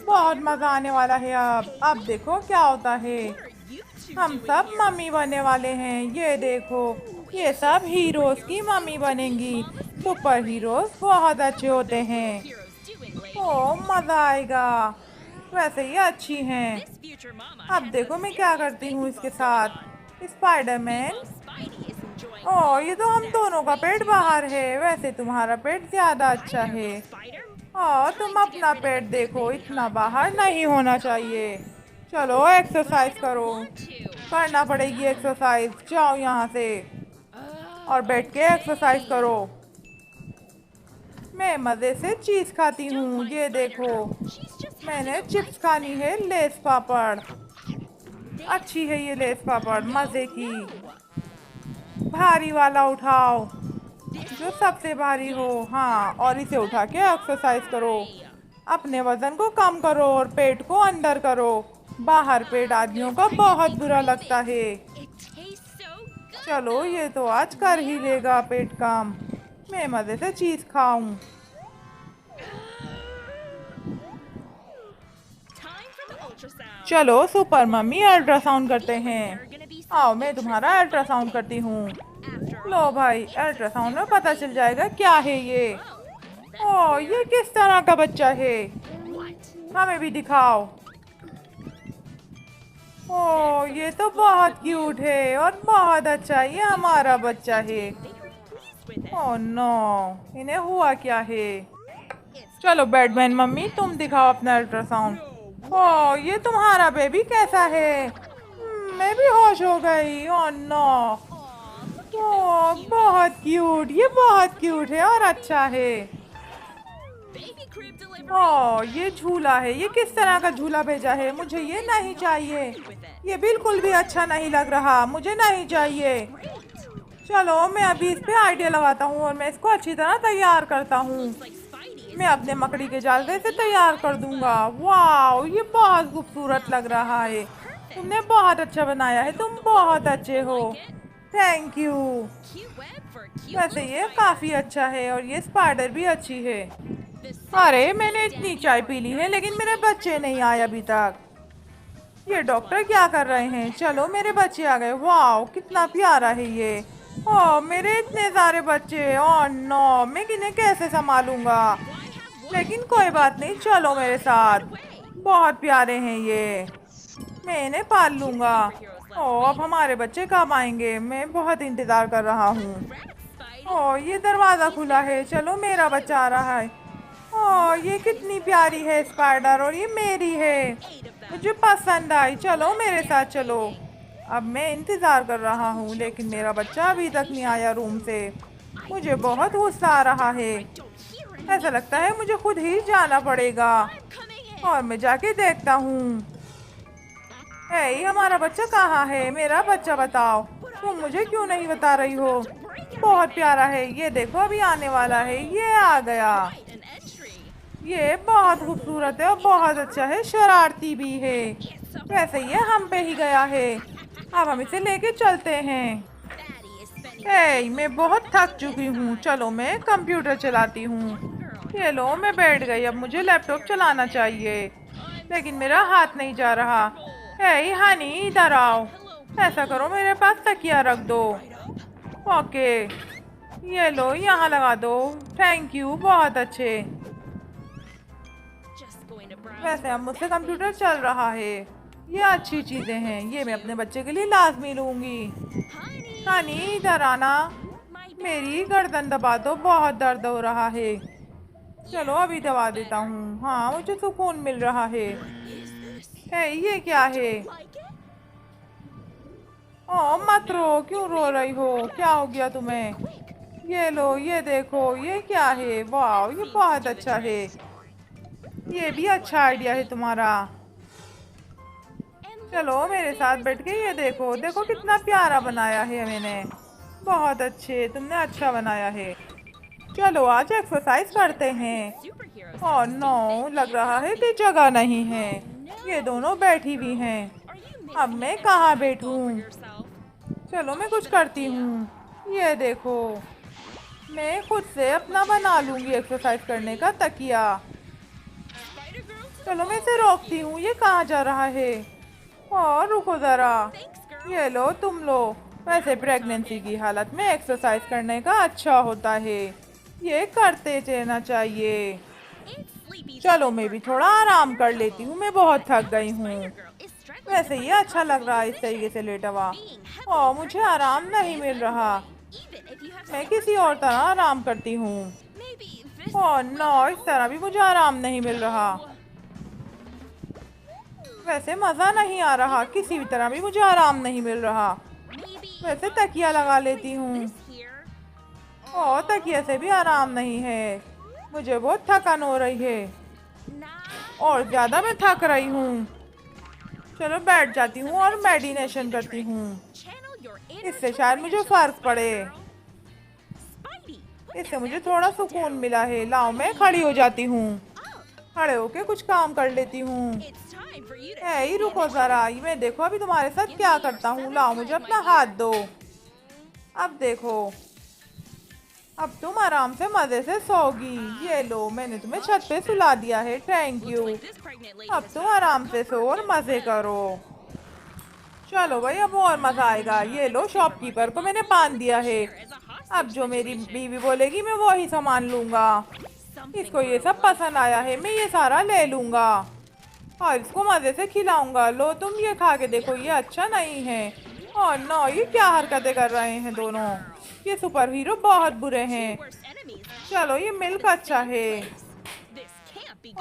बहुत मजा आने वाला है। अब देखो क्या होता है। हम सब मम्मी बनने वाले हैं। ये देखो, ये सब हीरोज की मम्मी बनेंगी। सुपर हीरोज बहुत अच्छे होते हैं। ओ मजा आएगा। वैसे ये अच्छी हैं। अब देखो मैं क्या करती हूँ इसके साथ। स्पाइडरमैन। ओ ये तो हम दोनों का पेट बाहर है। वैसे तुम्हारा पेट ज्यादा अच्छा है। तुम अपना पेट देखो, इतना बाहर नहीं होना चाहिए। चलो एक्सरसाइज करो। करना पड़ेगी एक्सरसाइज। जाओ यहाँ से और बैठ के एक्सरसाइज करो। मैं मज़े से चीज़ खाती हूँ। ये देखो, मैंने चिप्स खानी है, लेस पापड़। अच्छी है ये लेस पापड़, मज़े की। भारी वाला उठाओ, जो सबसे भारी हो। हाँ, और इसे उठा के एक्सरसाइज करो। अपने वजन को कम करो और पेट को अंदर करो। बाहर पेट आदमियों का बहुत बुरा लगता है। चलो ये तो आज कर ही लेगा पेट काम। मैं मज़े से चीज़ खाऊं। चलो सुपर मम्मी अल्ट्रासाउंड करते हैं। आओ मैं तुम्हारा अल्ट्रासाउंड करती हूँ। लो भाई, अल्ट्रासाउंड में पता चल जाएगा क्या है ये। ओ ये किस तरह का बच्चा है, हमें भी दिखाओ। ओ ये तो बहुत क्यूट है और बहुत अच्छा, ये हमारा बच्चा है। ओ नो, इन्हें हुआ क्या है। चलो बैटमैन मम्मी तुम दिखाओ अपना अल्ट्रासाउंड। ओ ये तुम्हारा बेबी कैसा है। मैं भी होश हो गई। ओ नो, ओ बहुत क्यूट, ये बहुत क्यूट है और अच्छा है। ओ ये झूला है, ये किस तरह का झूला भेजा है। मुझे ये नहीं चाहिए। ये बिल्कुल भी अच्छा नहीं लग रहा, मुझे नहीं चाहिए। चलो मैं अभी इस पे आइडिया लगाता हूँ और मैं इसको अच्छी तरह तैयार करता हूँ। मैं अपने मकड़ी के जाल से तैयार कर दूंगा। वाह ये बहुत खूबसूरत लग रहा है। तुमने बहुत अच्छा बनाया है, तुम बहुत अच्छे हो। Thank you. वैसे ये काफी अच्छा है और ये स्पाइडर भी अच्छी है। अरे मैंने इतनी चाय पी ली है लेकिन मेरे बच्चे नहीं आए अभी तक। ये डॉक्टर क्या कर रहे हैं। चलो मेरे बच्चे आ गए। वाह कितना प्यारा है ये। ओह मेरे इतने सारे बच्चे। ओह नो, मैं इन्हें कैसे संभालूंगा। लेकिन कोई बात नहीं, चलो मेरे साथ। बहुत प्यारे हैं ये, मैं इन्हें पाल लूंगा। ओह अब हमारे बच्चे कब आएंगे, मैं बहुत इंतजार कर रहा हूँ। ओह ये दरवाजा खुला है, चलो मेरा बच्चा आ रहा है। ओह ये कितनी प्यारी है स्पाइडर, और ये मेरी है, मुझे पसंद आई। चलो मेरे साथ चलो। अब मैं इंतजार कर रहा हूँ लेकिन मेरा बच्चा अभी तक नहीं आया रूम से। मुझे बहुत गुस्सा आ रहा है। ऐसा लगता है मुझे खुद ही जाना पड़ेगा और मैं जाके देखता हूँ। हमारा बच्चा कहाँ है। मेरा बच्चा बताओ, तुम मुझे क्यों नहीं बता रही हो। बहुत प्यारा है, ये देखो अभी आने वाला है। ये आ गया। ये बहुत खूबसूरत है और बहुत अच्छा है, शरारती भी है। वैसे ये हम पे ही गया है। अब हम इसे लेके चलते हैं। मैं बहुत थक चुकी हूँ, चलो मैं कंप्यूटर चलाती हूँ। ये लो मैं बैठ गई, अब मुझे लैपटॉप चलाना चाहिए लेकिन मेरा हाथ नहीं जा रहा। हनी इधर आओ। ऐसा करो मेरे पास तकिया रख दो। ओके ये लो यहाँ लगा दो। थैंक यू, बहुत अच्छे। वैसे अब मुझसे कंप्यूटर चल रहा है, ये अच्छी चीजें हैं, ये मैं अपने बच्चे के लिए लाजमी लूंगी। हनी इधर आना, मेरी गर्दन दबा दो, बहुत दर्द हो रहा है। चलो अभी दबा देता हूँ। हाँ मुझे सुकून मिल रहा है। ये क्या है। ओ मत रो, क्यों रो रही हो, क्या हो गया तुम्हें। ये लो ये देखो, ये क्या है। वाह ये बहुत अच्छा है, ये भी अच्छा आइडिया है तुम्हारा। चलो मेरे साथ बैठ के ये देखो, देखो कितना प्यारा बनाया है मैंने। बहुत अच्छे, तुमने अच्छा बनाया है। चलो आज एक्सरसाइज करते हैं। ओह नो, लग रहा है कि जगह नहीं है, ये दोनों बैठी भी हैं। अब मैं कहाँ बैठूं। चलो मैं कुछ करती हूँ। ये देखो, मैं खुद से अपना बना लूंगी एक्सरसाइज करने का तकिया। चलो मैं इसे रोकती हूँ, ये कहाँ जा रहा है। और रुको जरा, ये लो तुम लो। वैसे प्रेगनेंसी की हालत में एक्सरसाइज करने का अच्छा होता है, ये करते रहना चाहिए। चलो मैं भी थोड़ा आराम कर लेती हूँ, मैं बहुत थक गई हूँ। वैसे ये अच्छा लग रहा है इस तरीके से लेटा हुआ। और मुझे आराम नहीं मिल रहा, मैं किसी और तरह आराम करती हूँ। और नो, इस तरह भी मुझे आराम नहीं मिल रहा। वैसे मज़ा नहीं आ रहा, किसी भी तरह भी मुझे आराम नहीं मिल रहा। वैसे तकिया लगा लेती हूँ। और तकिया से भी आराम नहीं है, मुझे बहुत थकान हो रही है और ज़्यादा मैं थक रही हूँ। चलो बैठ जाती हूँ और मेडिटेशन करती हूँ, इससे शायद मुझे फर्क पड़े। इससे मुझे थोड़ा सुकून मिला है। लाओ मैं खड़ी हो जाती हूँ, खड़े होके कुछ काम कर लेती हूँ। हे रुको जरा, मैं देखो अभी तुम्हारे साथ क्या करता हूँ। लाओ मुझे अपना हाथ दो। अब देखो, अब तुम आराम से मजे से सोगी। ये लो, मैंने तुम्हें छत पे सुला दिया है, थैंक यू। अब तुम आराम से सो और मजे करो। चलो भाई, अब और मजा आएगा। ये लो, शॉपकीपर को मैंने बांध दिया है। अब जो मेरी बीवी बोलेगी मैं वही सामान लूंगा। इसको ये सब पसंद आया है, मैं ये सारा ले लूंगा और इसको मजे से खिलाऊंगा। लो तुम ये खा के देखो, ये अच्छा नहीं है। और नो, ये क्या हरकतें कर रहे हैं दोनों, ये सुपर हीरो बहुत बुरे हैं। चलो ये मिल्क अच्छा है।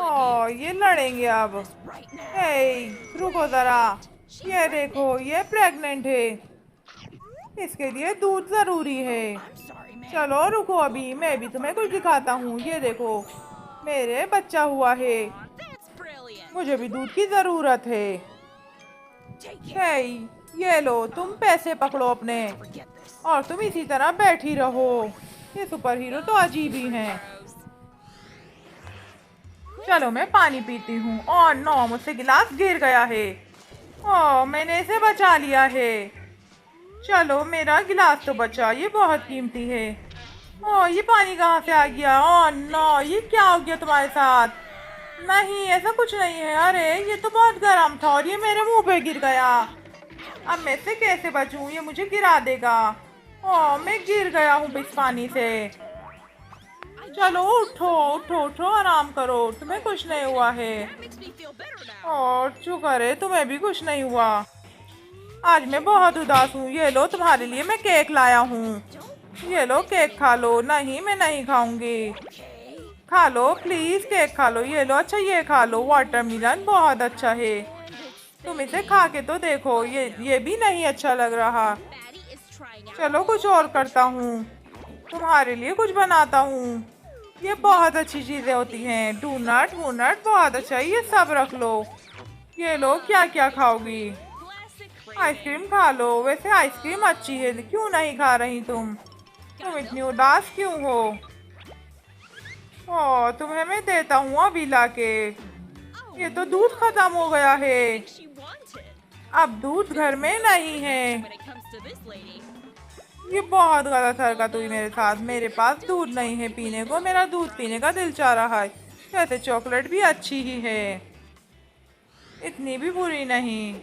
और ये लड़ेंगे अब। हे रुको जरा, ये देखो ये प्रेग्नेंट है, इसके लिए दूध जरूरी है। चलो रुको, अभी मैं भी तुम्हें कुछ दिखाता हूँ। ये देखो, मेरे बच्चा हुआ है, मुझे भी दूध की जरूरत है। हे ये लो, तुम पैसे पकड़ो अपने और तुम इसी तरह बैठी रहो। ये सुपर हीरो तो अजीब ही हैं। चलो मैं पानी पीती हूँ। और नो, मुझसे गिलास गिर गया है। ओह, मैंने इसे बचा लिया है। चलो मेरा गिलास तो बचा, ये बहुत कीमती है। ओह, ये पानी कहाँ से आ गया। ओह नो, ये क्या हो गया तुम्हारे साथ। नहीं, ऐसा कुछ नहीं है। अरे ये तो बहुत गर्म था और ये मेरे मुंह पे गिर गया। अब मैं इससे कैसे बचूं, ये मुझे गिरा देगा। ओह, मैं गिर गया हूँ इस पानी से। चलो उठो उठो उठो, आराम करो, तुम्हें कुछ नहीं हुआ है। और शुक्र है तुम्हें भी कुछ नहीं हुआ। आज मैं बहुत उदास हूँ। ये लो, तुम्हारे लिए मैं केक लाया हूँ। ये लो केक खा लो। नहीं, मैं नहीं खाऊंगी। खा लो प्लीज, केक खा लो। ये लो, अच्छा ये खा लो, वाटरमेलन बहुत अच्छा है। तुम इसे खा के तो देखो, ये भी नहीं अच्छा लग रहा। चलो कुछ और करता हूँ, तुम्हारे लिए कुछ बनाता हूँ। ये बहुत अच्छी चीजें होती हैं, डोनट वोनट बहुत अच्छा है, ये सब रख लो। ये लो, क्या क्या खाओगी। आइसक्रीम खा लो। वैसे आइसक्रीम अच्छी है, क्यों नहीं खा रही तुम इतनी उदास क्यों हो। ओह, तुम्हें मैं देता हूँ अभी लाके। ये तो दूध खत्म हो गया है, अब दूध घर में नहीं है। ये बहुत गलत हरकत हुई मेरे साथ। मेरे पास दूध नहीं है पीने को, मेरा दूध पीने का दिल चाह रहा है। वैसे चॉकलेट भी अच्छी ही है, इतनी भी बुरी नहीं।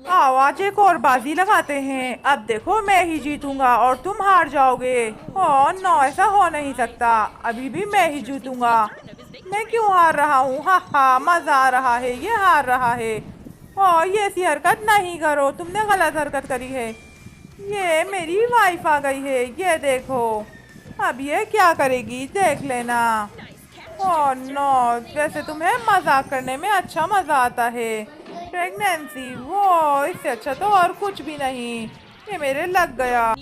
आओ आज एक और बाजी लगाते हैं। अब देखो, मैं ही जीतूंगा और तुम हार जाओगे। ओह नो, ऐसा हो नहीं सकता, अभी भी मैं ही जीतूंगा। मैं क्यों हार रहा हूँ। हा हा, मजा आ रहा है, ये हार रहा है। ओह, ये ऐसी हरकत नहीं करो, तुमने गलत हरकत करी है। ये मेरी वाइफ आ गई है, ये देखो। अब ये क्या करेगी देख लेना। ओह नो, वैसे तुम्हें मजाक करने में अच्छा मजा आता है। प्रेगनेंसी, वो इससे अच्छा तो और कुछ भी नहीं। ये मेरे लग गया।